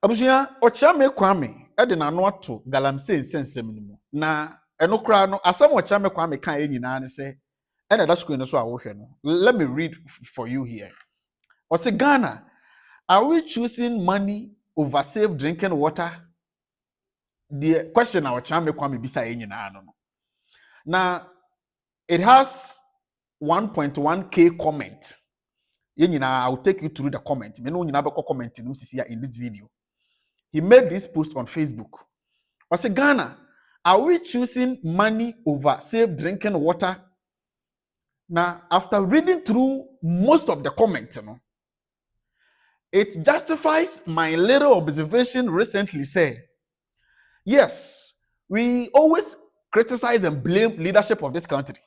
Abusuya Okyeame Kwame ede na no ato Galamsey nsensem ni mu. Na eno kra no asem Okyeame Kwame kan e nyina ne se ena da screen so a wo hwe no. Let me read for you here. Ose Ghana, are we choosing money over safe drinking water? The question our Okyeame Kwame bisa e nyina no. Now it has 1.1k comment. I will take you through the comment. Me no nyina be comment in this video. He made this post on Facebook. I say, Ghana, are we choosing money over safe drinking water? Now, after reading through most of the comments, it justifies my little observation recently. Say, yes, we always criticize and blame leadership of this country.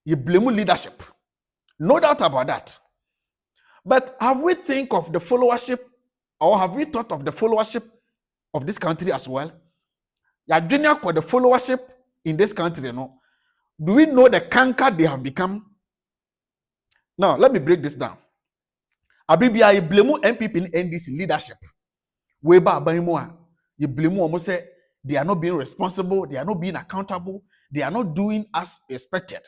You blame leadership. No doubt about that. But have we think of the followership, or have we thought of the followership of this country as well? Yeah, junior for the followership in this country, no? Do we know the canker they have become? Now, let me break this down. Abribia, you blame MPP in NDC leadership. Weba Banimoa, you blame almost say they are not being responsible, they are not being accountable, they are not doing as expected.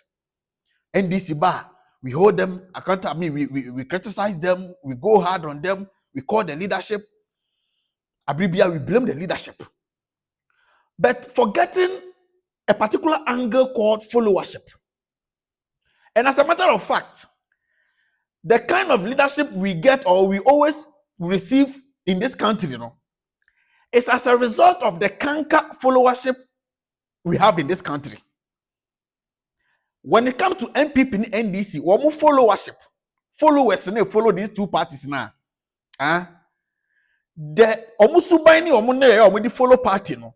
NDC bar, we hold them accountable. I mean, we criticize them, we go hard on them, we call the leadership. Abribia, we blame the leadership. But forgetting a particular angle called followership. And as a matter of fact, the kind of leadership we get or we always receive in this country, is as a result of the canker followership we have in this country. When it comes to MPP and NDC, we more followership. Followers follow these two parties now. The omusubaini omune omudi follow party no.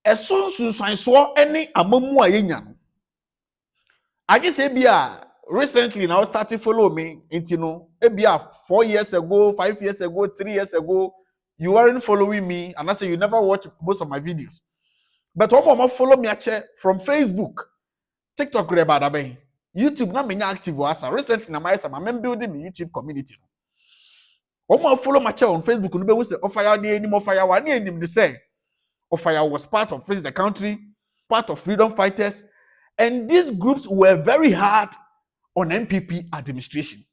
Esun so any amamu ayenya no. I just say bia recently now started follow me into ebia 4 years ago, 5 years ago, 3 years ago, you weren't following me, and I say you never watch most of my videos. But one follow me from Facebook, TikTok, YouTube. Na menya active was recently. Na I'm building the YouTube community. One follow my channel on Facebook. No be say Ofaya dey any more fire. One him dey say Ofaya was part of Freeze the Country, part of Freedom Fighters, and these groups were very hard on MPP administration.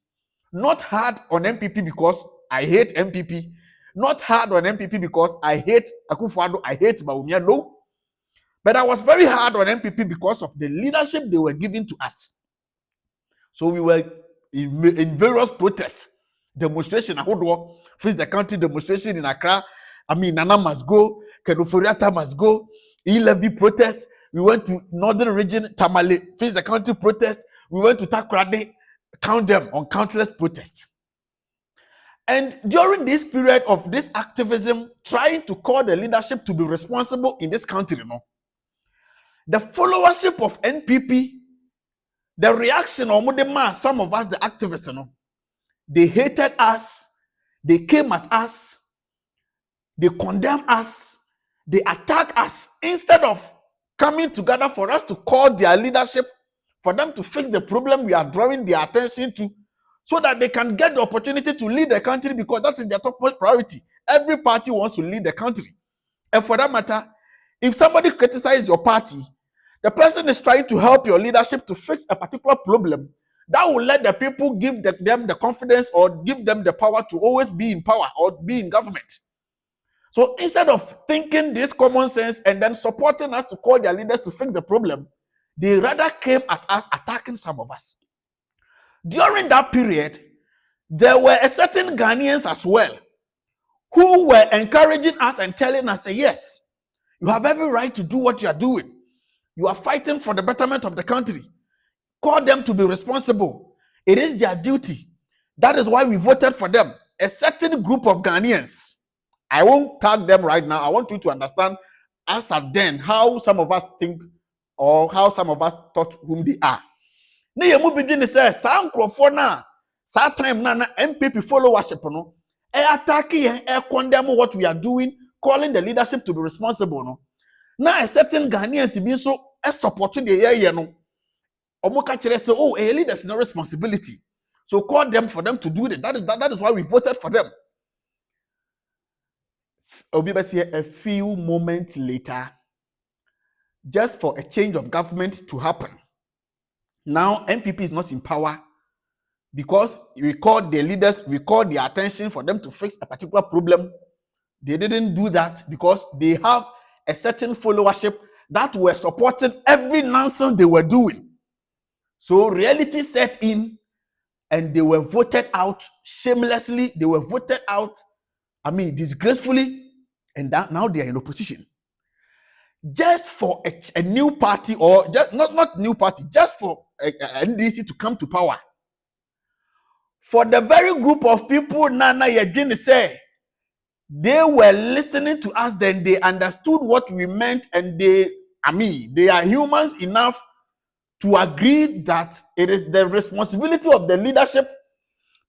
Not hard on MPP because I hate MPP. Not hard on MPP because I hate Akufo-Addo, I hate Bawumia. No. But I was very hard on MPP because of the leadership they were giving to us. So we were in various protests, demonstration, Freeze the Country demonstration in Accra. I mean, Nana must go, Kenuforiata must go, E-Levy protest. We went to Northern Region, Tamale, Freeze the Country protest. We went to Takoradi, count them on countless protests. And during this period of this activism, trying to call the leadership to be responsible in this country, the followership of NPP, the reaction of some of us, the activists, they hated us, they came at us, they condemned us, they attacked us, instead of coming together for us to call their leadership, for them to fix the problem we are drawing their attention to, so that they can get the opportunity to lead the country, because that's their topmost priority. Every party wants to lead the country. And for that matter, if somebody criticizes your party, the person is trying to help your leadership to fix a particular problem. That will let the people give them the confidence or give them the power to always be in power or be in government. So instead of thinking this common sense and then supporting us to call their leaders to fix the problem, they rather came at us, attacking some of us. During that period, there were a certain Ghanaians as well who were encouraging us and telling us, yes, you have every right to do what you are doing. You are fighting for the betterment of the country. Call them to be responsible. It is their duty. That is why we voted for them. A certain group of Ghanaians. I won't tag them right now. I want you to understand as at then how some of us think or how some of us thought whom they are. Ne yemu begin to say, "Sa nkrofo na, sa time na MPP followership no, attacking, condemn what we are doing, calling the leadership to be responsible no. Now a certain Ghanaians be so supporting the year no. Omoka chere say, oh, a leader's no responsibility. So call them for them to do it. That is why we voted for them. Obi Besi a few moments later, just for a change of government to happen. Now NPP is not in power because we called the leaders, we called their attention for them to fix a particular problem. They didn't do that because they have a certain followership that were supporting every nonsense they were doing. So reality set in and they were voted out shamelessly. They were voted out, disgracefully, and that now they are in opposition. Just for a new party, or just not new party, just for a NDC to come to power. For the very group of people Nana Yagini say, they were listening to us, then they understood what we meant, and they are humans enough to agree that it is the responsibility of the leadership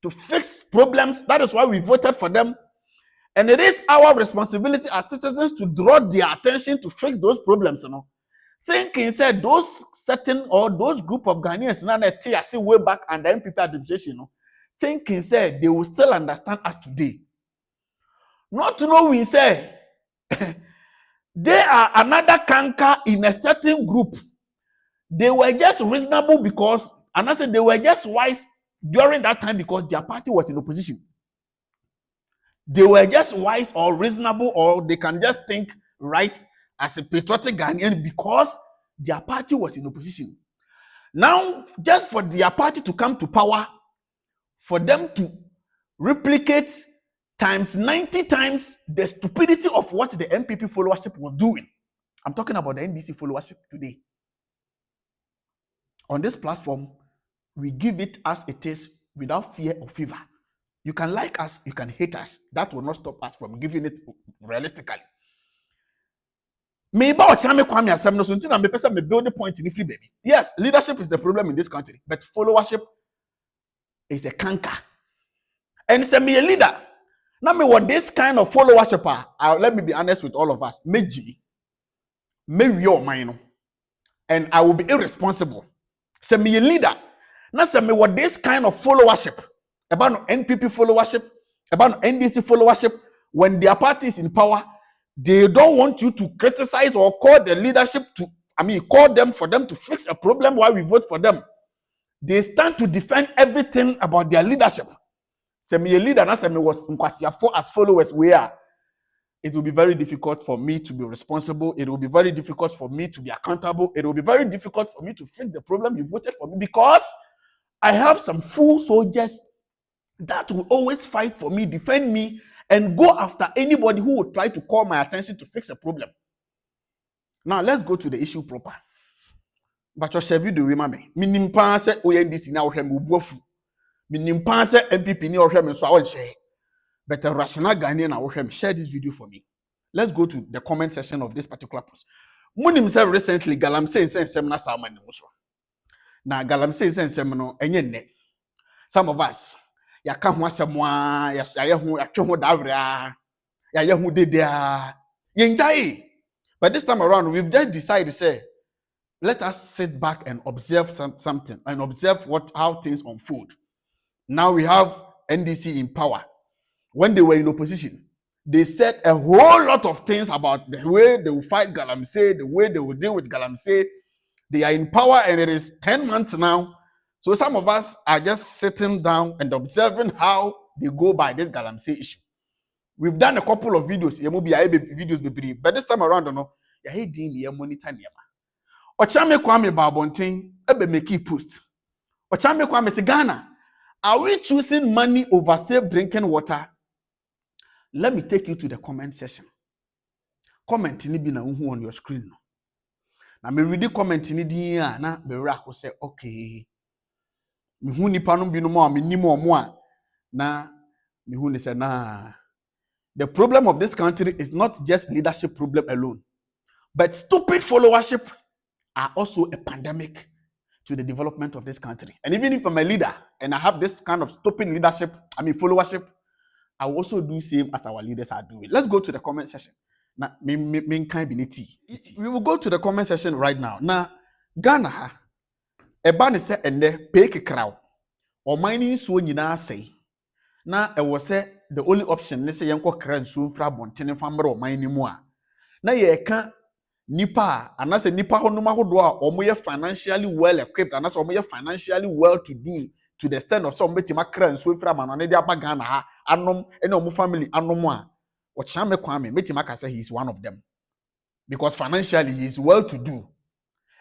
to fix problems. That is why we voted for them. And it is our responsibility as citizens to draw their attention to fix those problems. Thinking said those certain or those group of Ghanaians now see way back under NPP administration, thinking said they will still understand us today. Not to know we say they are another canker in a certain group. They were just reasonable because, and I said they were just wise during that time because their party was in opposition. They were just wise or reasonable, or they can just think right as a patriotic Ghanaian because their party was in opposition. Now, just for their party to come to power, for them to replicate times 90 times the stupidity of what the NPP followership was doing. I'm talking about the NDC followership today. On this platform, we give it as it is without fear or favor. You can like us, you can hate us. That will not stop us from giving it realistically. Maybe Kwame Asem so until me person me build the point in the free baby. Yes, leadership is the problem in this country, but followership is a canker. And say me a leader. Now me what this kind of followership are, let me be honest with all of us. Maybe your mind, and I will be irresponsible. Say me a leader. Now say me what this kind of followership about NPP followership, about NDC followership, when their party is in power, they don't want you to criticize or call the leadership to, call them for them to fix a problem while we vote for them. They stand to defend everything about their leadership. Say me a leader, now say me was as followers we are. It will be very difficult for me to be responsible. It will be very difficult for me to be accountable. It will be very difficult for me to fix the problem you voted for me because I have some fool soldiers that will always fight for me, defend me, and go after anybody who will try to call my attention to fix a problem. Now, let's go to the issue proper. But your chevy do remember me. Minimpa se ONDC na ohwe me ubuofu. Minimpa se MPP ni ohwe me so awon share. But a rational Ghanaian na ohwe me. Share this video for me. Let's go to the comment section of this particular post. Munim say recently GALAMSEY say nsem na sama ni muso. Na GALAMSEY say nsem no enye nne. Some of us yaka ho asemwa ya ho atwe ho dawrea ya ho dedea yenjai. But this time around we've just decided to say let us sit back and observe something and observe how things unfold. Now we have NDC in power. When they were in opposition, they said a whole lot of things about the way they will fight GALAMSEY, the way they will deal with GALAMSEY. They are in power and it is 10 months now. So some of us are just sitting down and observing how they go by this GALAMSEY issue. We've done a couple of videos, but this time around, monitor. Okyeame Kwame Babontin ebe make post. Okyeame Kwame say Ghana, are we choosing money over safe drinking water? Let me take you to the comment section. Comment ni bi na unhu on your screen. Na me read the comment ni din a na be ra ko say okay. Me hu nipa no bi no mo a me nim omo a na me hu ni say na. The problem of this country is not just leadership problem alone, but stupid followership are also a pandemic to the development of this country. And even if I'm a leader and I have this kind of stupid leadership, followership, I will also do same as our leaders are doing. Let's go to the comment section. Now, we will go to the comment section right now. Now, Ghana, ebane se ende peke crowd or mining so nyina say. Now, I was say the only option ne say yenko kra nsuo mfra bontene famre o man ni mu a na ye ka nipa anase nipa honum ahodo a omoye financially well equipped anase omoye financially well to do to the extent of some betima kra nsuo mfra ma no ne dia bagana ha anom ene omo family anom a Okyeame Kwame metima ka say he is one of them because financially he is well to do.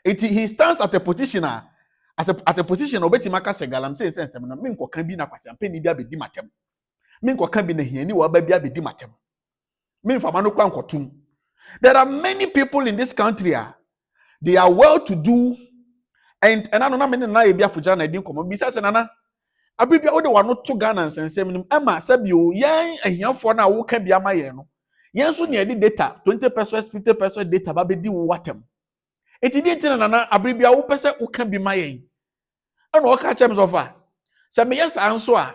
He stands at a position at a position obetima ka say galamsey sense na me nkoka bi na kwase ampani bi abedi matem me nkoka bi na hiani wa ba bi abedi matem me mfama no kwa nkotum. There are many people in this country they are well to do and I don't know many na ebi afuja na edin komo bi say nana abibia wo de wano to Ghana nsensem nim ama sabio yan ahiafo na wo ka bia ma ye no yen so ne edi data 20 pesos 50 pesos data ba be di wo watem eti di ntina nana abibia wo pese wo ka bi ma ye ana wo ka chem so fa se me yes anso a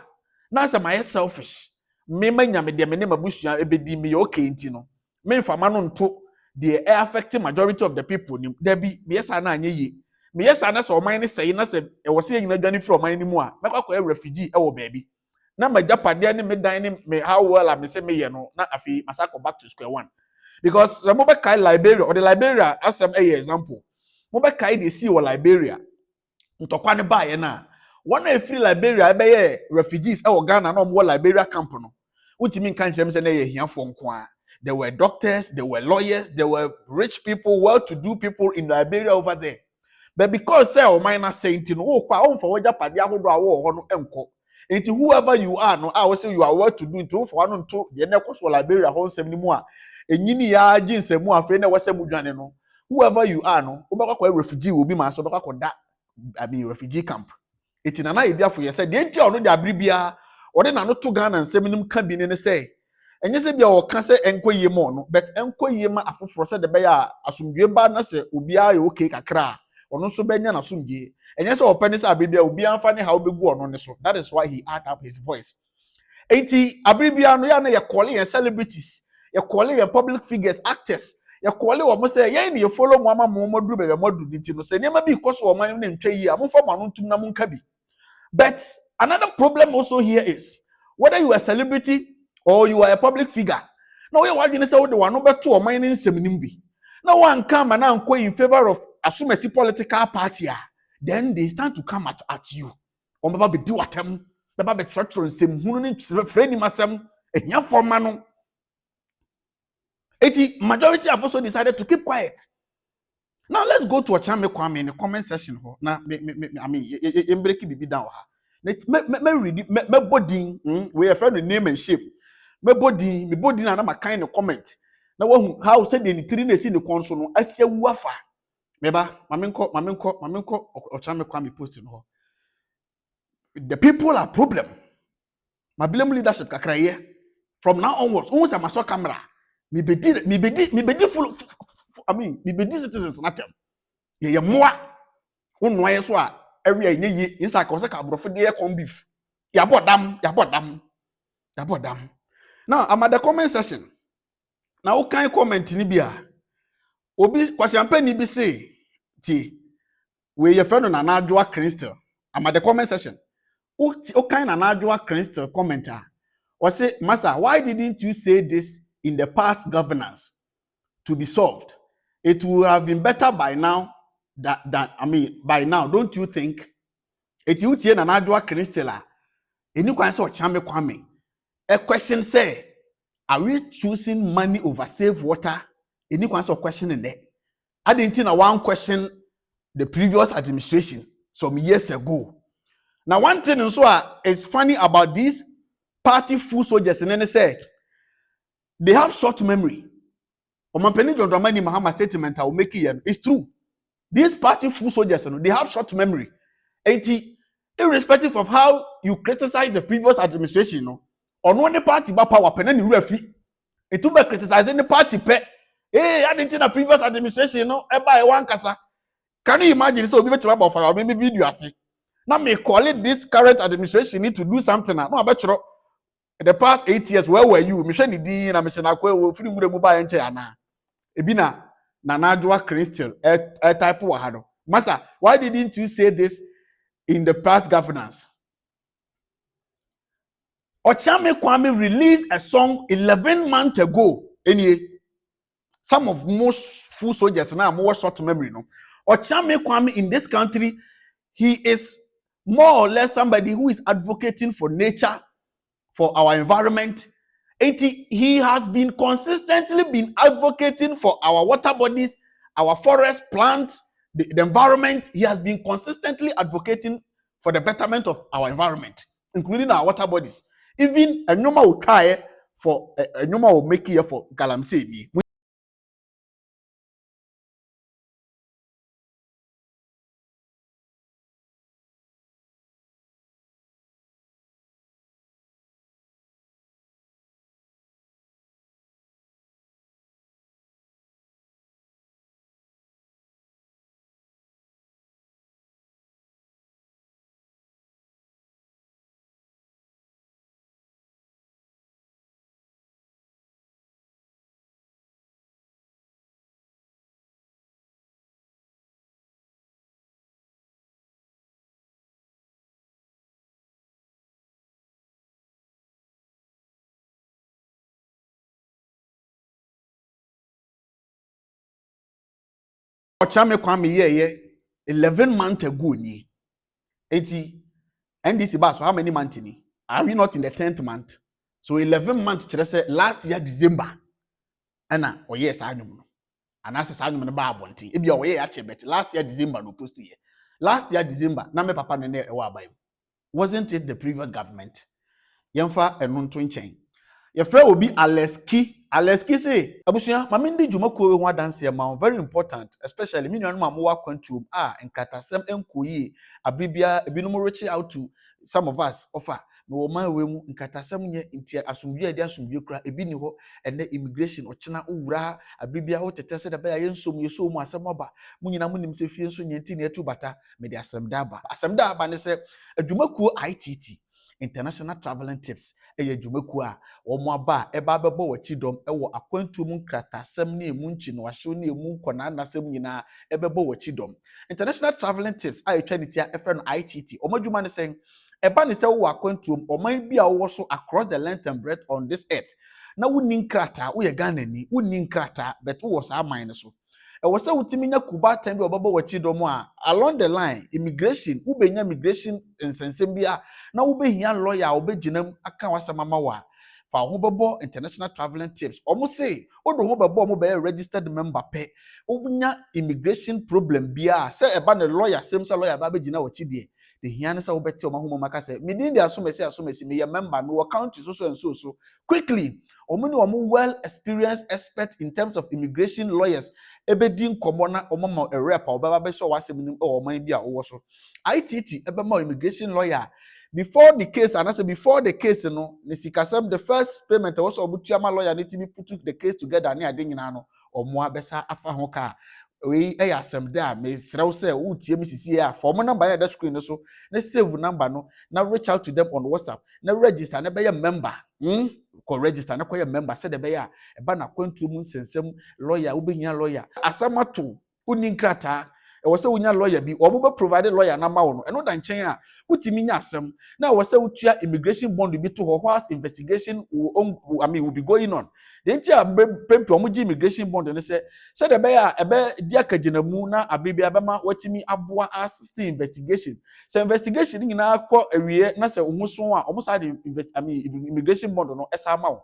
na se my selfish me manya me de me ne mabusua ebedi me okay nti no me mfama no nto the affect majority of the people nim there be yes na anye yi me yes na so oman ne sei na se e wo se nyina dwane from oman ni mu a mekwa kwa refugee e wo baabi na majapade ne me dan ne me how well am say me ye no na afi masako back to square one because the mobile kai Liberia or the Liberia asem a example mobile kai dey see or Liberia ntokwa ne ba ye na one na free Liberia e be ye refugees e wo Ghana na omo Liberia camp no utimi nka nkyerem se na ye hiafo nko a. There were doctors, there were lawyers, there were rich people, well-to-do people in Liberia over there. But because say minor saint no kwa on for Japade ahodo awo ho no enko. Enti whoever you are no I will say you are well-to-do into for one to the nekos for Liberia ho nsem ni mu a enyini ya ginsemu afi na wasem dwane no. Whoever you are no obekwa refugee obi ma so obekwa da refugee camp. Eti na ebia for ye say the enti ono de abribia ode na no to Ghana nsem nim ka bi ne say enye se bia o ka se enkoyie mo no but enkoyie ma afoforo se de be ya asumdwe ba na se obi a okay kakra ono so benya na asumdwe enye se opani se abibia obi anfa ne ha obegu ono ne so. That is why he add up his voice. Enti abibia no ya na ye call ye celebrities, ye call ye public figures, actors, ye call ye mo se ye ne follow mo ama mo moduru be moduru nti no se nema bi koso o man ne ntwayi a mo fa ma no ntum na mo nka bi. But another problem also here is whether you are a celebrity or you are a public figure. Now you want to say the one over two or mining seminimbi. Now one come and now in favor of assume a political party. Then they start to come at you. On baba be do atem, baba be church on same hunu friend masem a young forman. 80 majority have also decided to keep quiet. Now let's go to Okyeame Kwame in the comment section. Now I mean break it down. Me read me body we a friend name and shape. Me body na ma kind of comment na wo how say the three na see the console no asia wu afa meba mamenko Okyeame Kwame post no. The people are problem. My blame leadership kakraye from now onwards who say maso camera me bedi full I mean me bedi citizens natem ye moa wonno aye so a area nye yi inside ko say ka brofo de corn beef ya bodam. Now, I'm at the comment section. Now, what kind of comment ni bia? Obi kwasi ampe ni bi say, ti we your friend na Adwoa Crystal. I'm at the comment section. What kind of Adwoa Crystal commenter? Or say, Massa, why didn't you say this in the past governance to be solved? It would have been better by now. By now, don't you think? It you tie na Adwoa Crystal. Eni kwan say Okyeame Kwame. A question say, are we choosing money over save water? Any kind of question in there? I didn't think one question the previous administration some years ago. Now one thing so is funny about these party full soldiers and then they say they have short memory. Omampeni John Dramani Mahama statement I will make it. It's true. These party full soldiers they have short memory. Irrespective of how you criticize the previous administration, no. On one party ba power pen ni refi it to be criticizing the party pe I didn't think the previous administration no e ba e wan kasa. Can you imagine so we be tell about fire maybe video ase now me call it this current administration need to do something no abetro the past 8 years where were you me hwe ni din na me se na kwa wo firi mure mu ba enche ana ebi na Adwoa Crystal type wa ha no massa why didn't you say this in the past governance? Okyeame Kwame released a song 11 months ago. Some of most full soldiers now more short memory. No, Okyeame Kwame in this country, he is more or less somebody who is advocating for nature, for our environment. He has been consistently been advocating for our water bodies, our forest, plants, the environment. He has been consistently advocating for the betterment of our environment, including our water bodies. Even a number will try for a number will make here for Galamsey. Okyeame Kwame yeah 11 months ago ni. NDC bas, so how many months ni? Are we not in the 10th month? So 11 months last year December. Ana oye sa anum no. Ana se sa anum no ba abonti. E bia oye ache bet last year December no post here. Last year December na me papa no na e wa abai. Wasn't it the previous government? Yemfa eno nto nchen. Your friend will be Aleski. Aleski say, Abusia, mamindi jumakuwe ho adanse ma very important, especially me nanu mamuwa kwantum nkatasem enkoyi abribia ebinom reach out to some of us offer no man we mu nkatasem nye nti asumdwe ade asumdwe kura ebi ni ho ene immigration ochina owura abribia ho tete se da ba yensom yesom asem oba munyina munim se fie nso nyenti na etu bata me de asem da ba ne se adwumakuo ITT International Traveling Tips eye dwumakuo a omo aba eba bebo wachidom ewo akwantu mu nkratasem na emu nchi no ahwe na emu nkona anasem nyina ebebo wachidom. International Traveling Tips a etwa nitia F00 ITT omo dwuma ne sen eba ne se wo akwantu oman bi a wo so across the length and breadth on this earth na woni nkrata wo ye Ghana ni woni nkrata but wo sa aman ne so ewo se wutimi nya kuba tan bi obebo wachidom a along the line immigration ubenya immigration nsensem bi a na wobehia lawyer obeginam aka wasamama wa fa ho bebo International Traveling Tips omo say odo ho bebo omo be registered member pe obunya immigration problem bia say eba ne lawyer same say lawyer ba begina wachidie the hia ne say obeti omo ho maka say me din dia asomesi me ye member me wo county so and so quickly omo ni omo well experienced expert in terms of immigration lawyers ebedi nkomo na omo ma a rep obaba be so wasem nim o man bia wo so ITT ebe ma immigration lawyer before the case, and I said before the case, Nisikasem, the first payment was Obuchiama lawyer, need to be put the case together, and I didn't know, or more besa afahoka. We asem there, Miss Rose, who TMCC, for my number at the screen, so let's save number, no, now reach out to them on WhatsApp, now register, and be a member, ko register, na a member, said the bear, a banner, quantum months and some lawyer, who be your lawyer, Asamatu, Uninkrata. E wose wonya lawyer bi obo provide lawyer na ma wo no eno da nchen a wutimi nya asem na wose wutua immigration bond bi to ho whilst investigation will be going on the ntia pempe omo gi immigration bond ne se de be ya ebe di akaginamu na abribia be ma watimi aboa assist investigation so investigation nyina akọ awie na se omuso a omo sa de immigration bond no esa ma wo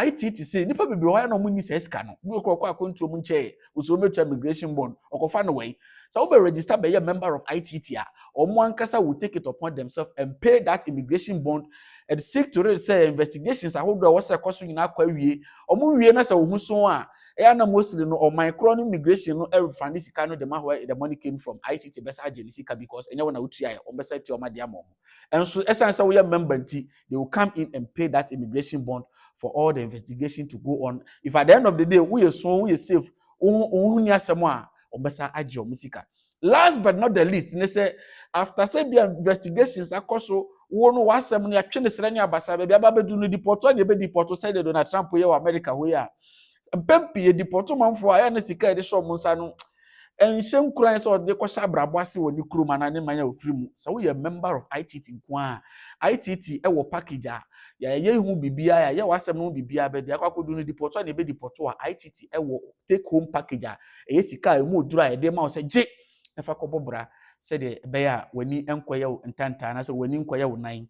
ITT say nipa bebe ho ya no munni se sika no bi okọ akontu omu nche uso metua immigration bond okofa no way so we register be a member of ITT omo ankasa will take it upon themselves and pay that immigration bond and seek to say investigations ahodo was a cost nyina akwa wie omo wie na say ohun so a e na mostly no on micro immigration no every fan sika no the man where the money came from ITT besa agenisika because enya na utua o besa ti o ma dia mo and so essence we are member nti they will come in and pay that immigration bond for all the investigation to go on if at the end of the day we are safe ohun ni asemo a obesa age o musika. Last but not the least, they say after say be investigations akoso wo no wasem no atwe ne srani abasa be ababedu no deporto na be deporto say the Donald Trump here America we a mpempi deporto manfo a ya na sika e de show munsa no enhyem kuran say de ko sha brabo ase woni kuruma na ne manya ofiri mu so we a member of ITT nko a ITT e wo package a ye hu bibia ya ye wasem no bibia be de akwakodu no deport na be deport a ITT ewo take home package a sika emu dura ye de ma o se je efa kobobra se de be ya wani enkoye wo ntanta na se wani enkoye wo nan.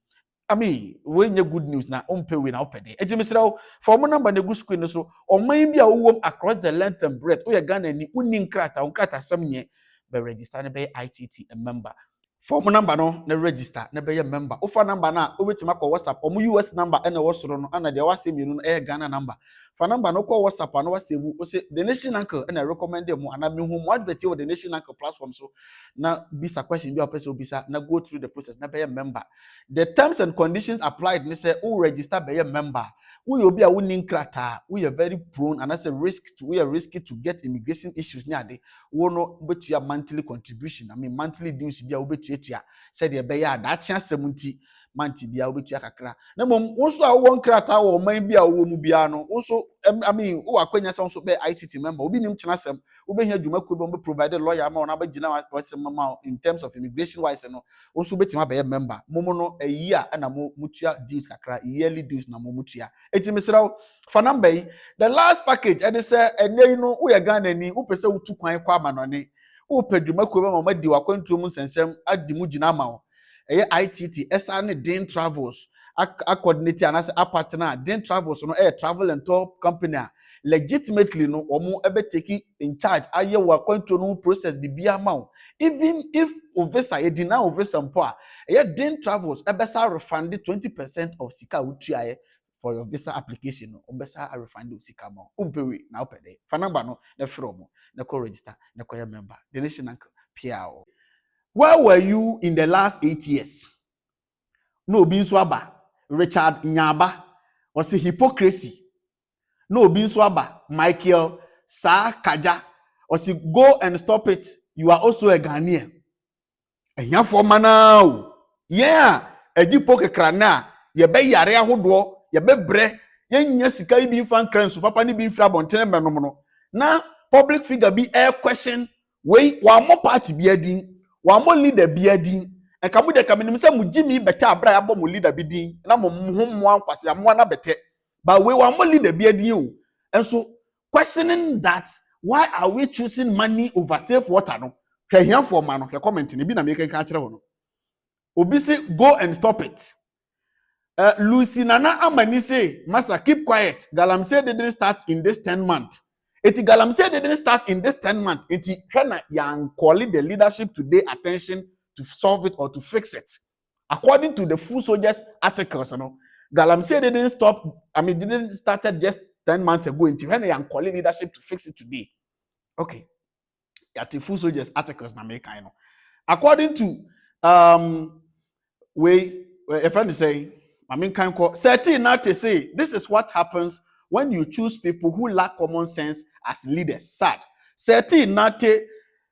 I mean, when you good news now, pay we now pay. Eti misrao for mo number na go screen so o man bi a wo across the length and breadth. O ye Ghana ni uni nkrata sam nye be register na be ITT a member. Form number no na register na be member. Ofa number na obetima ko WhatsApp o US number na wosoro no ana de wase mienu no Ghana number. For number no ko WhatsApp na wase o say the nation uncle na recommend them ana me hu mo advert o the nation uncle platform so na bisa question bi o person bisa na go through the process na be member. The terms and conditions applied me say who register be member. We will be a winning crata. We are very prone and as a we are risky to get immigration issues near the no but your monthly contribution. I mean monthly dues be a bit to ya said the bear that chance 70 monthly be a bit to kakra. No also a one crata or maybe a womubiano. Also I mean who are quenya sounds be ITT member. We be nim chanasem. We be here Juma could provided lawyer amount in terms of immigration wise and also be a member. Momono a year and a mutua dues kakra yearly dues na mutua. Eti misrao for number the last package and they say and you know we are Ghana ni who pese utu kwan kwa manone who peduma ko mama di wakwantu mu sensem adi mu gina ma o ITT SR Din Travels a coordinator and as a partner Din Travels no travel and tour company legitimately no omo ebe taking in charge aye wakwantu no process bibia ma o even if ovesa e dina ovesa mpo a Din Travels ebe sa refund 20% of sika utua for your visa application no obesa a refund sika ma umpewe na opede fa number no na from na ko register na ko member the nation uncle PRO. Where were you in the last 8 years? No obi nso aba Richard Nyaba was hypocrisy. No obi nso aba Michael Kaja was go and stop it, you are also a Ghanaian. Ehia for manao yeah edipo kekra na ye be yare ahodo ye be bre ye nya sika bi fan kranso papa ni bi mfira bontene menom no na public figure bi question we wa mo party bi adin wa mo leader bi adin e ka mu de ka menim se mu gimi beta abra ya bo mo leader bi din na mo mo ankwase am na bete but we wa mo leader bi adin o enso questioning that why are we choosing money over safe water no hwehia for man no comment ni bi na me kan kire ho no obi say go and stop it. Lucy Nana Amani say, Massa, keep quiet. Galamsey didn't start in this 10 months. Galamsey didn't start in this 10 months. Hena yang calling the leadership today attention to solve it or to fix it. According to the F00lsojers articles, you know, Galamsey didn't didn't started just 10 months ago. Hena yang calling leadership to fix it today. Okay. At the F00lsojers articles na make, you know. According to a friend is saying, I mean, can call 13 not to say this is what happens when you choose people who lack common sense as leaders. Sad. 13 Nate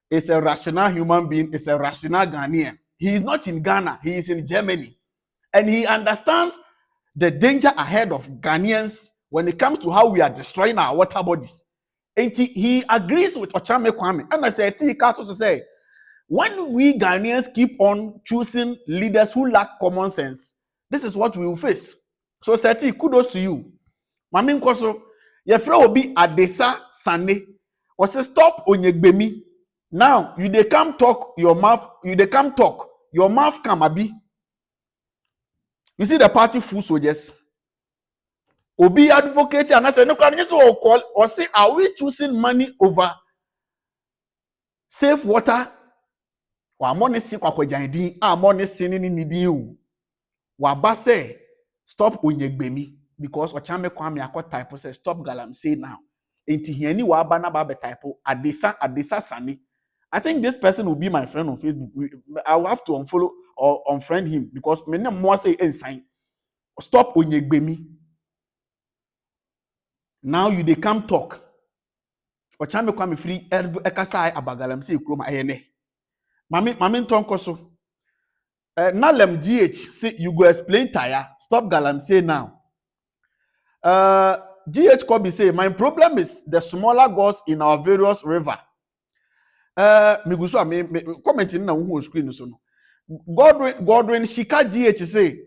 is a rational human being, is a rational Ghanaian. He is not in Ghana, he is in Germany. And he understands the danger ahead of Ghanaians when it comes to how we are destroying our water bodies. And he agrees with Okyeame Kwame. And I say, to say, when we Ghanaians keep on choosing leaders who lack common sense, this is what we will face. So, Seti, kudos to you. Mami Nkoso, yefre obi Adesa Sane. Or say stop onyegbemi. Now, you dey come talk your mouth, your mouth come abi. You see the party F00lsojers. Obi advocate and I say no call or say are we choosing money over safe water? Wa money si kwa kwajandin, money si ni nidin o. Waba say stop onyegbemi because Okyeame Kwame akọ type say stop Galamsey now. Enti hiani waba na ba type Adesa Sani. I think this person will be my friend on Facebook. I will have to unfollow or unfriend him because me no more say ensign. Stop onyegbemi. Now you dey come talk. Okyeame Kwame free ekasa about Galamsey kroma ayene. Mami ntonkoso. Nalem GH say you go explain tire. Stop Galamsey now. GH Kobe say my problem is the smaller gods in our various river. Miguso me commenting na who screen so no. Godwin Shika GH say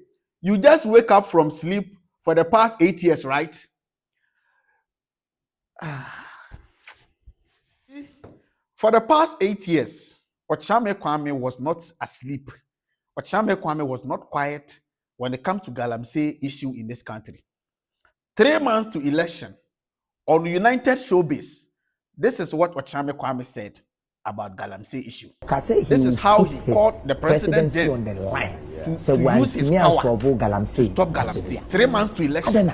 you just wake up from sleep for the past 8 years, right? For the past 8 years, Okyeame Kwame was not asleep. Okyeame Kwame was not quiet when it comes to Galamsey issue in this country. 3 months to election, on United Showbiz, this is what Okyeame Kwame said about Galamsey issue. This is how he called the president then on the line to use his power to stop Galamsey. 3 months to election.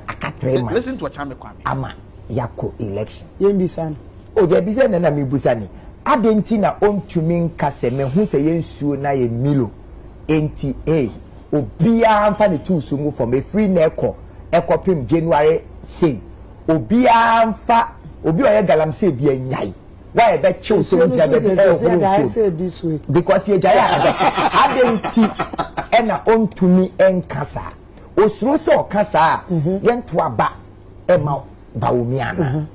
Listen to Okyeame Kwame. Ama yako election. Yembisan. O jebisa na mi busani. Adenti na ontumi nkase me hu se yensuo na ye milo. Enti obia mfa ne tools mu from a free na ekopim January say. Obia mfa obi oye Galamsey bia nyai. Why be chill so I say this way because ye jaya adenti na ontumi enkasa. Osuro so kasa yento aba ema baomiana.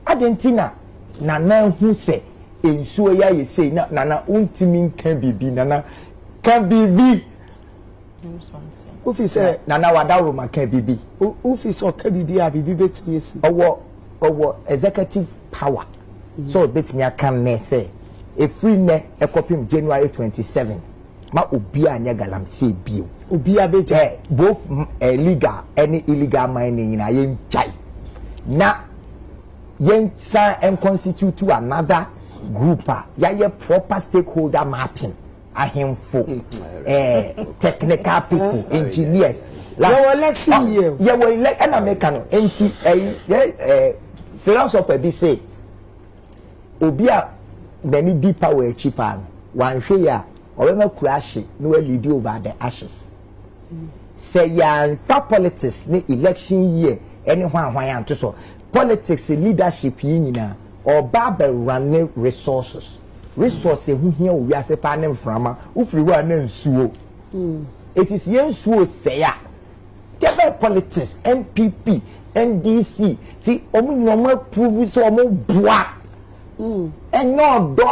Adentina nana hu se ensuo ya ye say nana ontimi kan bibi nana kan bibi officer nana wadawo ma kan bibi officer kan bibi a bibi betumi esi owo executive power so betumi kan ne say e free ne ekopim January 27th ma obi anya Galamsey bio obi abeja both legal any illegal mining na yen chai na yen sign and constitute to another group ya proper stakeholder mapping ahemfo technical people engineers like election year yeah we elect and American enti philosopher be say obi a many deep power cheaper one hwe ya obema crash no lead over the ashes say ya for politics ni election year any hwan anto so politics leadership yi nyina or barber run resources hu hia we ase pa ne mframa ufiri wa na nsuo it is yensuo say ya tebe politics NPP NDC see omu nyomo approve so omu boa enyo do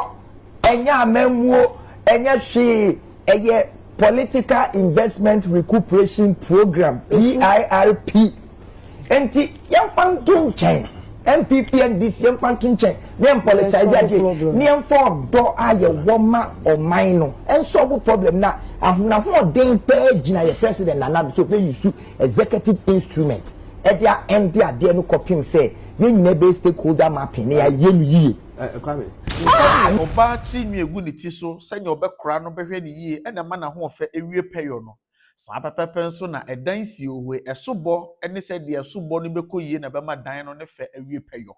enya amemwo enya hwe eye political investment recuperation program PIRP enti yamfantu nchen MPP NDC yamfantu nchen nem politicize again nem for do aye woma oman no en solve problem na ahuna ho den page na ye president na so pay use executive instrument e dia end dia de no copying say ye nyina be stakeholder mapping na yem yie Kwame oba ti nwiegu ni ti so senya obekora no behwe ni yie e na ma na ho ofa ewie peyo no sa pepepe so na edan si ohwe esobo ene se de esobo no bekoyie na be ma dan no ne fe ewie peyo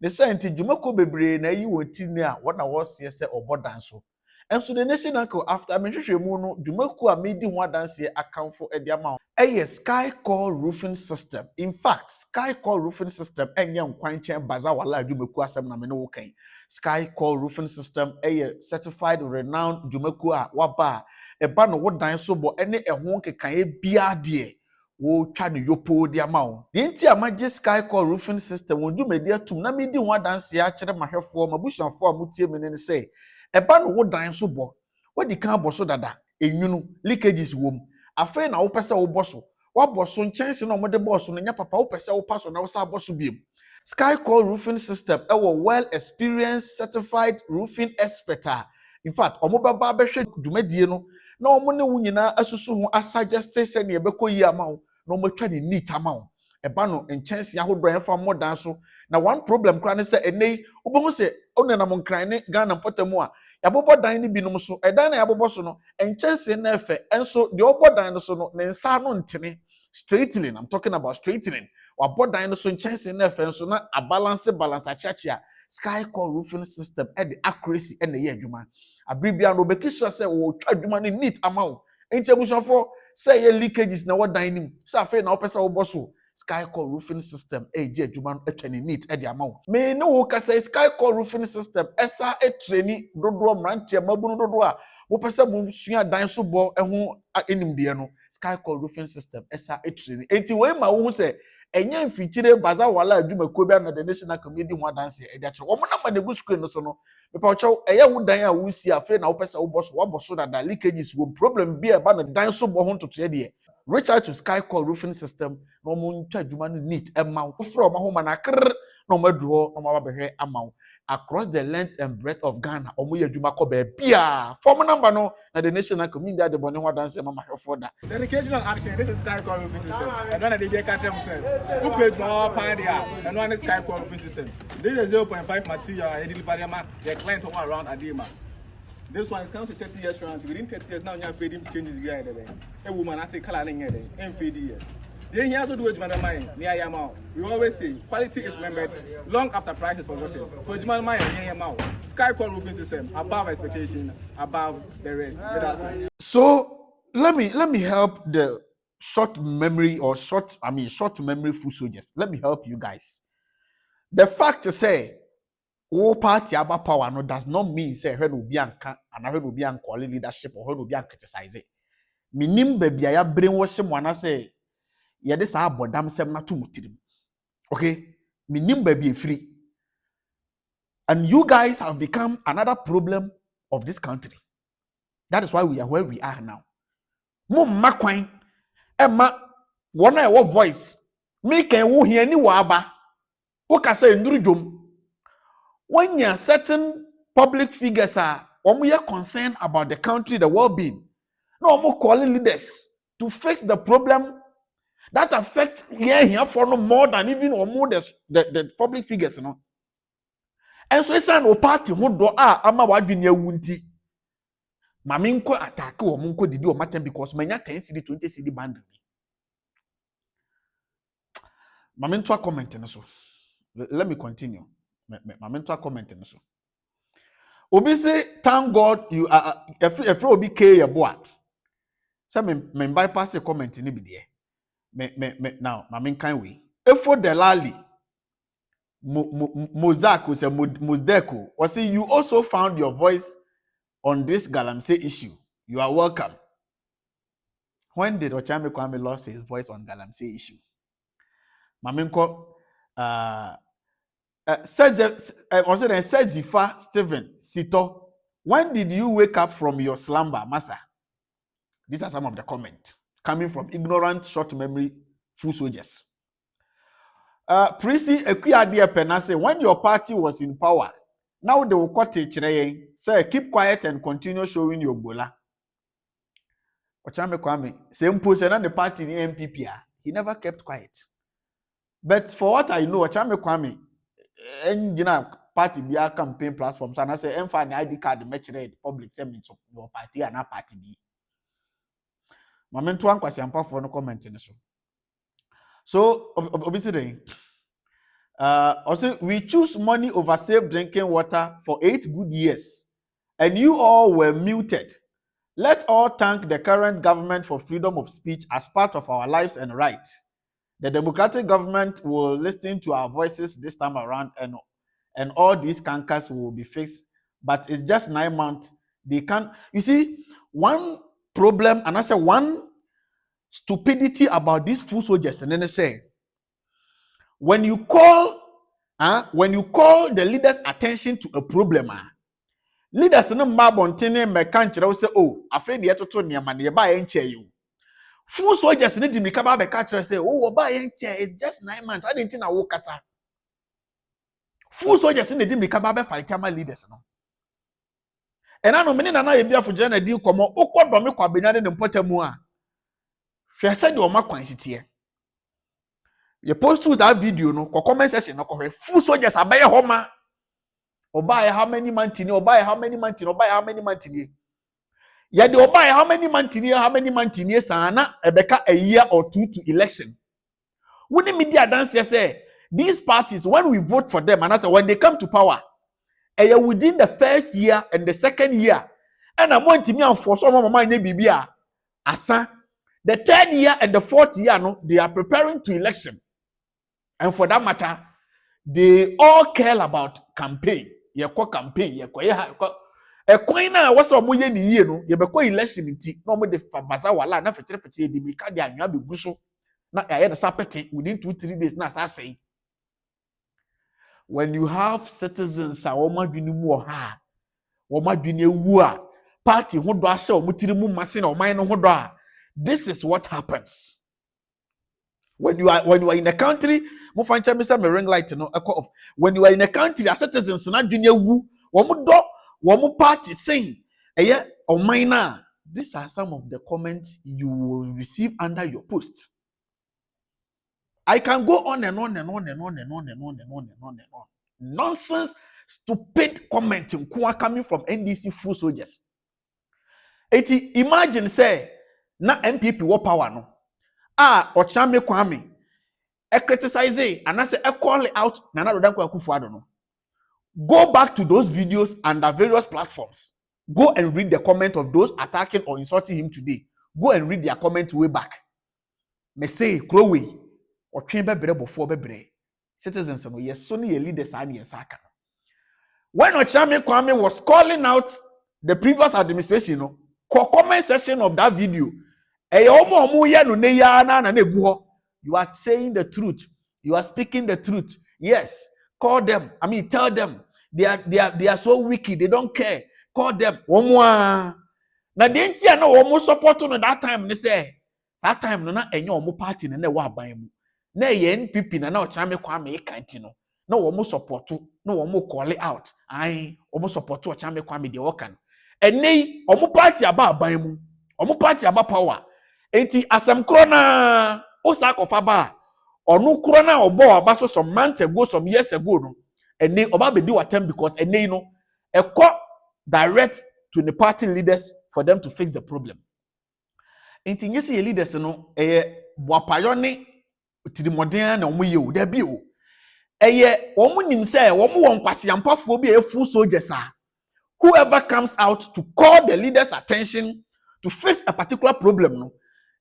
ne senti dwumako bebre na yi wonti ni a wona wo se se obodan so enso the national co after menhwehwe mu no dwumako a medi ho adanse akamfo e de ama eye sky core roofing system. In fact sky core roofing system enye nkwanchen baza wala dwumako asem na me ne wo kan sky core roofing system eye certified renowned dwumako a waba eba no wo dan so bo ene ehon kekan e bia de wo twa ne yopo de ama wo de nti amage sky core roofing system won dwumadi atum na medi ho adanse a kire mahwefo mabusuafo a mutie me ne se eba no wo dan so bo wadi kan bo so dada enwunu leakages wom afei na wo pese wo boso wo boso nchense na omode boso no nya papa wo pese wo paso na wo sa boso biem sky core roofing system well experienced certified roofing expert. In fact omobaba behwe dumadie no na omo ne wo nyina asusu ho asuggest se ne ebekoyi ama wo na omotwa ne neat ama wo eba no nchense ahodro enfa modan so na one problem kra ne se enei obohu se onenam nkran ne Ghana potamu a yabobo dan ne binom so edan na yabobo so no enchense na efe enso de obodan no so no ne nsa no ntene straightening. I'm talking about straightening. Wabodan no so enchense na efe enso na a balance achachia sky core roofing system e the accuracy e na ye adwuma abribia no bekisha se wo twa adwuma no neat amount enti abushafo say ye leakages na wadan nim say afa na opesa wo boso sky core roofing system je adwuma no atwa ne neat e the amount me no wo ka say sky core roofing system esa e training dodo mrantie mabunu dodo a wo pesa mu sua dan so bo ho enimde no sky core roofing system esa e training enti we ma wo say enye mfichire baza wala adwuma ko bia na the national committee ho dance e dia kire wo na ma negu screen no so no me pa cho eye wo dan a wo si afa na wo pesa wo boso dada leakages wo problem bia ba na dan so bo ho ntoto e de reach out to Sky Core Roofing System. No mo ntwa adwuma no neat emma wo frɛ ɔma homa na krr na ɔma duro na ɔma bɛhwɛ ama across the length and breadth of Ghana. Ɔmo yɛ adwuma kɔ bia form number no na the national community de bɔne ho adanse ma mahwɛfo da. Dedication and action. This is Sky Core Roofing System. And then they catch themselves. Who pays more pound here? And one is Sky Core Roofing System. This is 0.5 material. I deliver the client to one around Adema. This one comes to 30 years round. Within 30 years now, you are fading changes here. A woman, I say, coloring here, and fading here. Then he has to do it with my mind. Near Yamau. We always say quality is remembered long after price is forgotten. For Juman Maya, near Yamau. Sky Core Roofing System above expectation, above the rest. So let me help the short memory full soldiers. Let me help you guys. The fact to say, all party about power no does not mean say when will be anka and when will be calling leadership or when will be criticize it. Minim baby I brainwash him when I say yeah this are bodam sem na tumutirim. Okay? Minim baby free. And you guys have become another problem of this country. That is why we are where we are now. Mo makwan emma one I voice me can wo hear ni wa aba wo ka say nduru dwom. When you're certain public figures are concerned about the country, the well-being, no more calling leaders to face the problem that affect here for no more than even or more the public figures, you know. And so it's an party who do ama wadwinya wunti. Maminko attack or munko did do matter because many 10 city 20 city band. Maminto comment so. Let me continue. My mentor commenting so. Obi say, thank God you are if obi care your boy. So me bypass the comment ni bi there. Now, my main kind way. F00lsojers Mozako say Mozdeko. Or say you also found your voice on this Galamsey issue. You are welcome. When did Okyeame Kwame lost his voice on Galamsey issue? Mamenko says Zifa Stephen Sito, when did you wake up from your slumber, Massa? These are some of the comments coming from ignorant, short memory, full soldiers. Prissy Okyeame Penase, when your party was in power, now they will cut it. Say, keep quiet and continue showing your bola. Okyeame Kwame, same person on the party in MPP, he never kept quiet. But for what I know, Okyeame Kwame, party their campaign platforms and I say find ID card match the public semi your party and our party be. Momento one question for no comment in so. So obviously also we choose money over safe drinking water for 8 good years and you all were muted. Let's all thank the current government for freedom of speech as part of our lives and rights. The democratic government will listen to our voices this time around and all these cankers will be fixed. But it's just 9 months. They can't. You see, one problem, and I say one stupidity about these full soldiers, and then they say, when you call the leaders' attention to a problem, leaders no mabontene mekanchira will say, oh, afei ne yetoto niama ne ba enche you. Full soldiers need to be come back and say, oh, it's just 9 months. I didn't know what kasa. Full soldiers need to be come back fight my leaders. No. And I know many na ye bia for jana di komo okọ me kwa benyane ne mpota mu a. Hwe said o makwan sitie. You post to that video no, comment section no ko full soldiers abaye homa. Obaye how many months ni, obaye how many months ni, obaye how many months ni. Yeah, the obaye how many months in years sana ebeka a year or 2 to election. When the media dance say these parties when we vote for them and I say when they come to power, within the first year and the second year, and I want me and for some of my bibia asa the third year and the fourth year no they are preparing to election, and for that matter they all care about campaign. Campaign coin na what's up moye ni ye no ye be ko election nti no mo de baza wala na fetire di mi ka de anwa be guso na ya na sapete within 2-3 days na sa say. When you have citizens a wo madwini mu ha wo madwini ewu a party ho do ahye wo mutiri mu mase na o man no ho do a This is what happens when you are in a country. Me ring light no off. When you are in a country, as citizens na junior wu, womu party sing. Or minor. These are some of the comments you will receive under your post. I can go on and on and on and on and on and on and on and on and on. Nonsense, stupid commenting coming from NDC full soldiers. Imagine say na MPP wo power no. Okyeame Kwame criticize and I say call out Nana Rodanko Akufo-Addo no. Go back to those videos under various platforms. Go and read the comment of those attacking or insulting him today. Go and read their comment way back. Me say Chloe or bebre before bebre. Citizens no yes so ni leaders ani saka. When Okyeame Kwame was calling out the previous administration no, comment section of that video, you are saying the truth. You are speaking the truth. Yes, call them. I mean, tell them they are so wicked. They don't care. Call them. Now they didn't know almost support on that time. They say that time no na enyo omo party na wa ban mu. Na ye NPP na Okyeame Kwame e kantino. No almost support. No almost call it out. I almost support Okyeame Kwame de work. And nay omo party aba ban mu. Omo party aba power. Enti asem krona osakofaba onu krona obo aba so some months ago, some years ago no. And nay oba be do attempt because and nay no e call direct to the party leaders for them to fix the problem. Enti nyesi leaders no boapayo ne tidimoden na omo ye o da bi o. Omo nim say omo won kwasiampafo bi full soldiers a whoever comes out to call the leaders' attention to fix a particular problem no,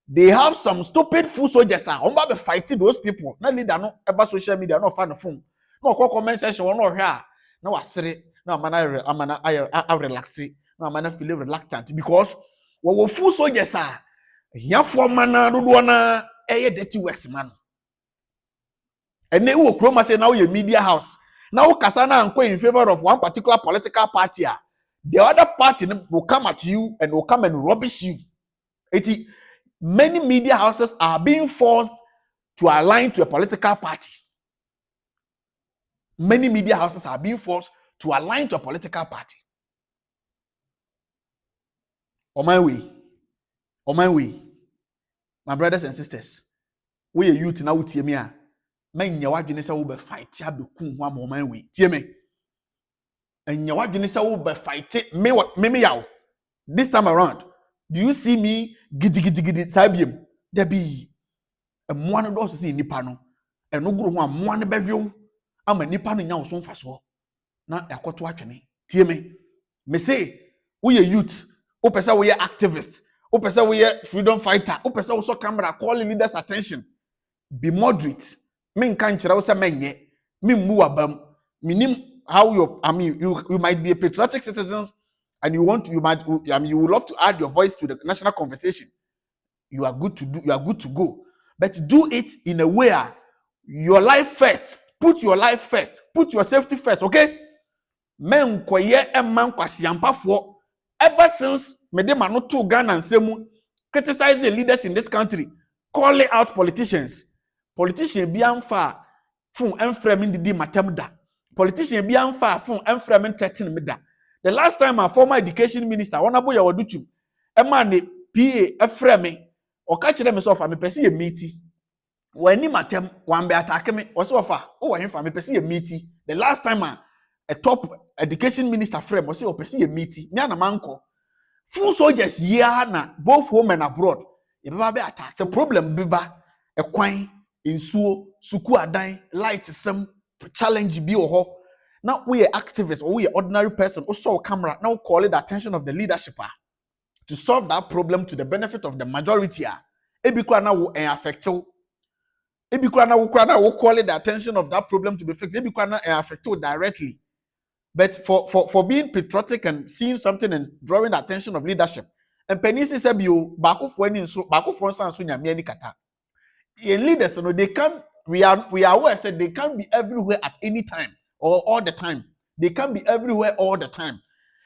they have some stupid full soldiers are be fighting those people. Na leader no eba social media no fan the phone. No call comment section no hwe na wasere na amana relax na amana feel reluctant because we full soldiers are hiafo mana dodo na dirty works man. And they will chroma say now your media house. Now kasana anko in favor of one particular political party. The other party will come at you and will come and rubbish you. Many media houses are being forced to align to a political party. Many media houses are being forced to align to a political party. On my way, my brothers and sisters, we are youth now with me. Men ya wadwene se wo be fight ya be kun ho am my way. Tie me. And ya wadwene se wo be fight me yaw. This time around, do you see me gidi sabiem? There be a one do see nipa no. E no guru ho am one be dwo ama nipa no nya wo so mfaso. Na yakoto atwene. Tie me. Me say we youth, o pesa we activist, o pesa we freedom fighter, o pesa we so camera calling leaders attention. Be moderate. Men kan kira wo se menye min mu abam minim how you might be a patriotic citizen and you would love to add your voice to the national conversation. You are good to go, but do it in a way your life first. Put your life first. Put your safety first, okay? Men koye emman kwasiampafo ever since medema no to Ghana nsemu criticizing leaders in this country, calling out politicians. Politician bi amfa fun enframe ndidi matam da. Politician bi amfa fun enframe threaten me da. The last time our former education minister Honorable Yawaduchu ema ne PA eframe o ka kire me so fa me pese ye meeti. Wani matam wan be attack me o so fa o wa hemfa me pese ye meeti. The last time a top education minister frame o say o pese ye meeti. Me na manko. Full soldiers here na both home and abroad. E be attack. The problem biba e kwan insuo suku adan light some challenge bi oho. Now we are activists or we are ordinary person also camera now call it the attention of the leadership to solve that problem to the benefit of the majority. Ebikura na wo affect Ebikura na wo call it the attention of that problem to be fixed. Ebikura na affect directly. But for being patriotic and seeing something and drawing the attention of leadership. And penisi sebio bako fo ani nso bako fo nsan so nyame ani kata. In leaders, they can. We are aware said they can't be everywhere at any time or all the time. They can't be everywhere all the time.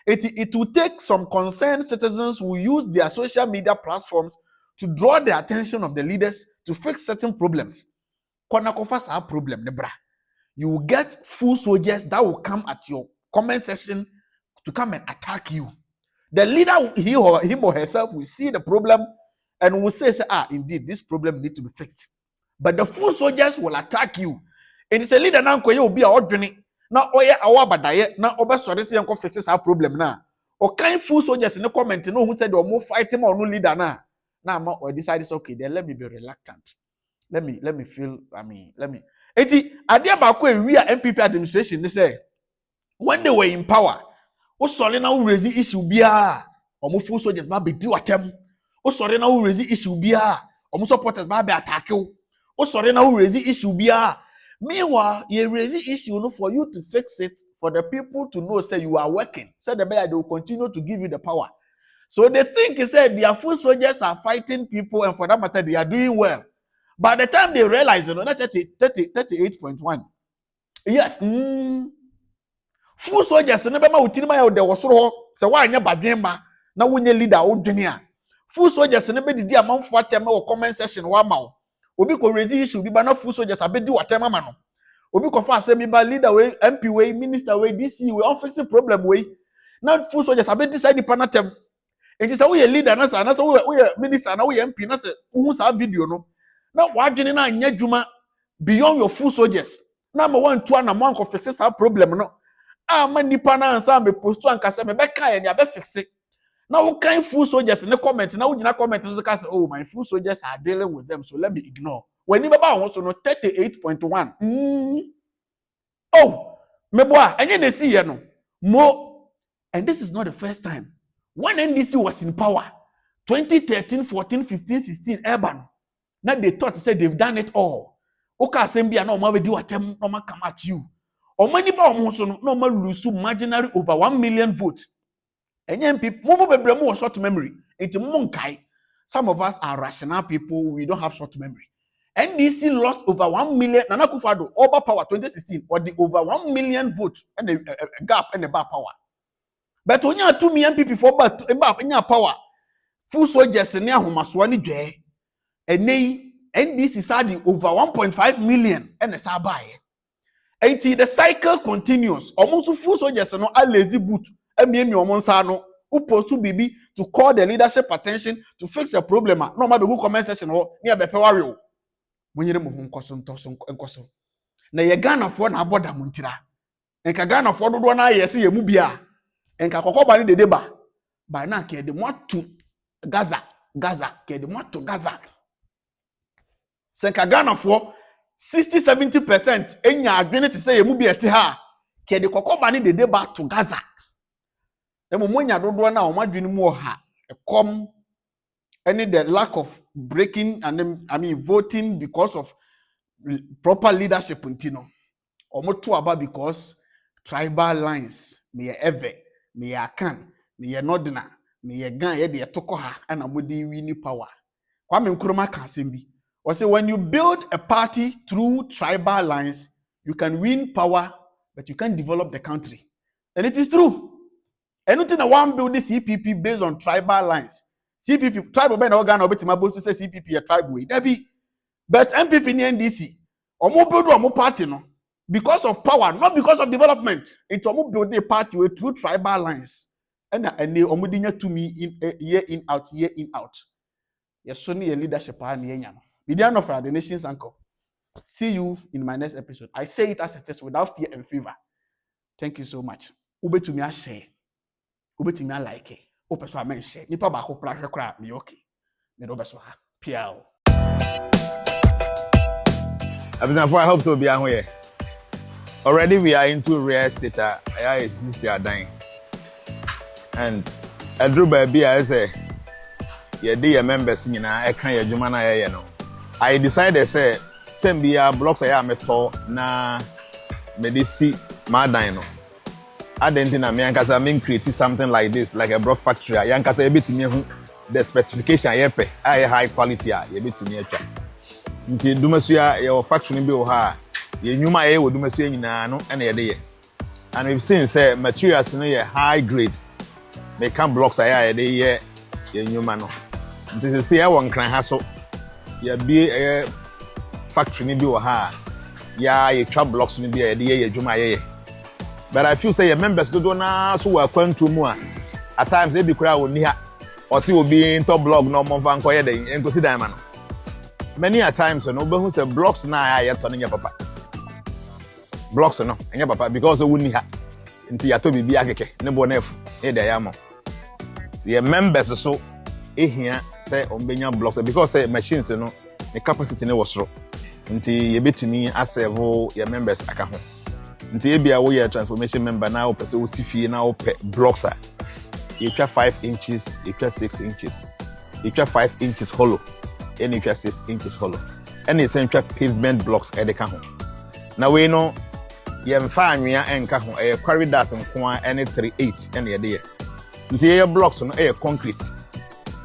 It will take some concerned citizens who use their social media platforms to draw the attention of the leaders to fix certain problems. Kwana kofa sa problem ne bra. You will get full soldiers that will come at your comment section to come and attack you. The leader, him or herself, will see the problem and will say, indeed, this problem needs to be fixed. But the full soldiers will attack you. It is a leader now will be ordinary. Now, now over sorry say uncle fixes our problem now. Or kind full soldiers in the comment no who said or more fighting or no leader now. Now or decide it's okay, then let me be reluctant. Let me feel, let me. Eti adia ba ko we are MPP administration they say when they were in power, o sorry now raise issue bia, or full soldiers ba be di watem. O sorry now raise issue bia, or supporters ba be attack you. O sorry now raise issue bia. Meanwhile, you raise issue for you to fix it, for the people to know say you are working. So the better they will continue to give you the power. So they think he said their full soldiers are fighting people, and for that matter, they are doing well. By the time they realize, 38.1. Yes. Full soldiers, never mind there was so why you badema now when you leader old junior. Full soldiers, never did the amount for them or comment session one mouth. Obi ko raise issue bi ba na full soldiers abedi watem ama no obi ko fa asem ba leader way MP way minister way DC way on fix problem way na full soldiers abedi side di panatem enti say we leader na say we minister na we MP na say hu sa video no na wadwene na anya dwuma beyond your full soldiers na ma wan tu na mo an ko fix sa problem no ama nipa na ansa me post an ka say me be ka ya be fix it. Now, what kind of full soldiers in the comment? Now, you comment to the oh, my full soldiers are dealing with them, so let me ignore. When you wants to know 38.1. Oh, me boy, and you see, you know, more. And this is not the first time. When NDC was in power, 2013, 14, 15, 16, urban. Now they thought to say they've done it all. Oka Assembly, no more do attempt, no more come at you. Or many more, no more lose marginally over 1 million votes. And people, more short memory. Into Monkai. Some of us are rational people. We don't have short memory. NDC lost over 1 million. Nana Akufo-Addo overpower 2016 or the over 1 million votes and a gap and a bar power. But when you have 2 million people for about power, full soldiers near Homaswani J. And NDC had over 1.5 million and a sabai. Until the cycle continues. Almost full soldiers no a lazy boot. Who post to BB to call the leadership attention to fix the problem. No matter who comment section or near the Pewario. When you remove Koson. Na ye Ghana for na boda muntira. En ka Ghana for do na yesi ye mubia. En ka kokoba ni de deba. Ba na ke de mo to Gaza ke de mo to Gaza. Sen ka Ghana for 60-70% enya adwene te say ye mubia te ha. Ke de kokoba ni de deba to Gaza. Emomonya dodo na omadwini mu ha come any the lack of breaking and voting because of proper leadership untino omoto aba because tribal lines me eve me akan me nodina me gan ye de toko ha na modi wini power Kwame Nkrumah kan sembi or say when you build a party through tribal lines you can win power but you can't develop the country, and it is true. Anything I want build this CPP based on tribal lines. CPP tribal by organ obetima both to say CPP a tribe way. But MPP and NDC or more build or more party no because of power, not because of development. It's almost build a party with through tribal lines. And they omudinya to me in year in out. Yes, Sunni a leadership and the end of the nation's anchor. See you in my next episode. I say it as it is without fear and favor. Thank you so much. Ube to me I share. Ubeti me like it. Open so amen share. Nipa ba ko pra hwekra me okay. Me do be so ha. Piao. I hope so be here. Already we are into real estate. I is dying. And Edru baby I say ye dey your members nyina e kan ye dwuma na ye no. I decided say tem bia blocks I am meto na me dey see my dying no. I didn't think I mean create something like this, like a block factory. I can say a bit to me the specification I high quality a bit to me. Nti dumasia your factory be o ha. Ye nyuma e wo dumasia nyina no na ye dey. And we've seen say materials no ye high grade. They can blocks I dey ye nyuma no. nti se ya won kran ha so ya bi factory ni bi wo ha ya ye twa blocks ni bi ya de ye adwuma ye but I feel say your members do na so wa kwantu mu a at times e bi kura woni ha o se obi into blog no mo fa nko ye den enkosi dan ma no many a times no be hu say blocks na ya to nya papa blocks no nya papa because woni ha nti ya to bibi akeke ne bo na efu e da ya mo see your members so ehia say ombenya blocks because say machines no the capacity ne was ro nti ye betumi aserve your members aka ho nti ebia wo ye transformation member na wo pese wo sifie na wo pe blocks a you try 5 inches you try 6 inches you try 5 inches hollow and you try 6 inches hollow and it's try pavement blocks e de ka ho na we no ye mfa anwea enka ho e corridors nko a any 38 and ye de nti ye blocks no e concrete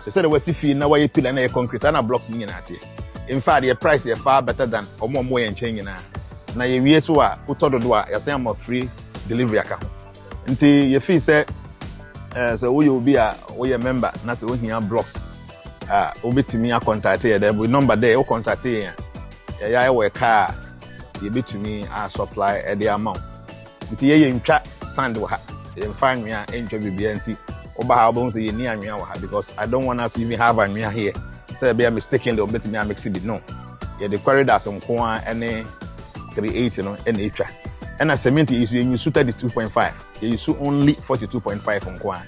so say the we sifie na we pillar na e concrete na blocks ni nyina ate in fact the price is far better than omo ye nchen nyina na ye wie so a utododo a ya say am free delivery aka ho nti ye feel say so we obi a we a member na say we hia blocks obetumi a contact ye there we number there o contact ye ya we car ye betumi a supply e the amount nti ye ntwa sand wo ha ye mfa anwea entwa bibia nti oba ha obon say ye ni anwea wo ha because I don't want us to even have anwea here say be a mistaken the obetumi a mix it no ye the corridors nko a any 38 no and etwa and a cement is you use 32.5 you use only 42.5 nko a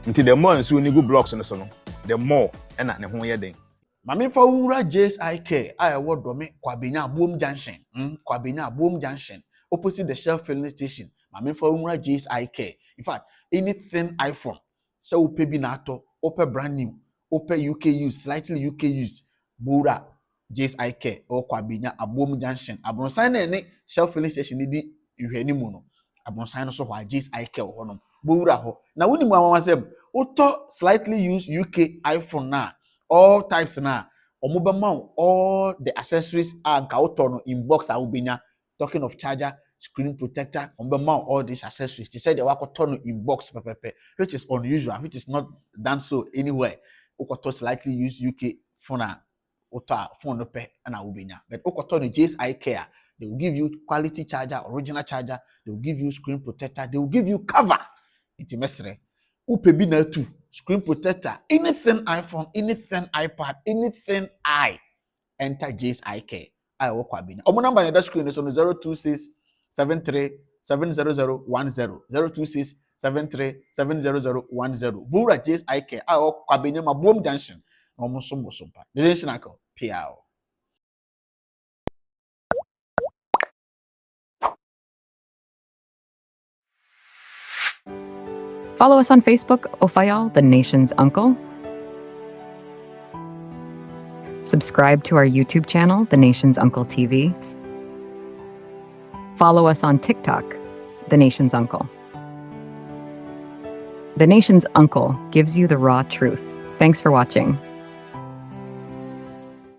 nti the more nso ni go blocks no so no the more and na ne ho ye den Mami fa wura JSIK I wo do me Kwabenya Abom Junction Kwabenya Abom Junction opposite the Shell filling station mami fa wura JSIK in fact anything iPhone so upe bi na ato upe brand new upe UK used slightly UK used bura JSIK or Kwabenya Abom Junction abronsan na ne Shell filling station ni di ihwani mu no abronsan no so ho JSIK ho no bura ho na woni mu amamasem uto slightly used UK iPhone na all types na omobema all the accessories and kautono in box awubenya talking of charger screen protector omobema all these accessories they said they wakotono in box pepepe which is unusual which is not done so anywhere ukoto slightly used UK phone phone pe na awubenya but ukotono JSIK they will give you quality charger original charger they will give you screen protector they will give you cover itimesre upebi na tu screen protector, anything iPhone, anything iPad, anything enter JSIK. I work with Kwabenya. Our number in the screen is on 026 73 70010 026 73 70010. Bura JSIK. I work Kwabenya Mabom Junction. Almost sumpa. The junction Piao. Follow us on Facebook, Okyeame, the nation's uncle. Subscribe to our YouTube channel, The Nation's Uncle TV. Follow us on TikTok, The Nation's Uncle. The Nation's Uncle gives you the raw truth. Thanks for watching.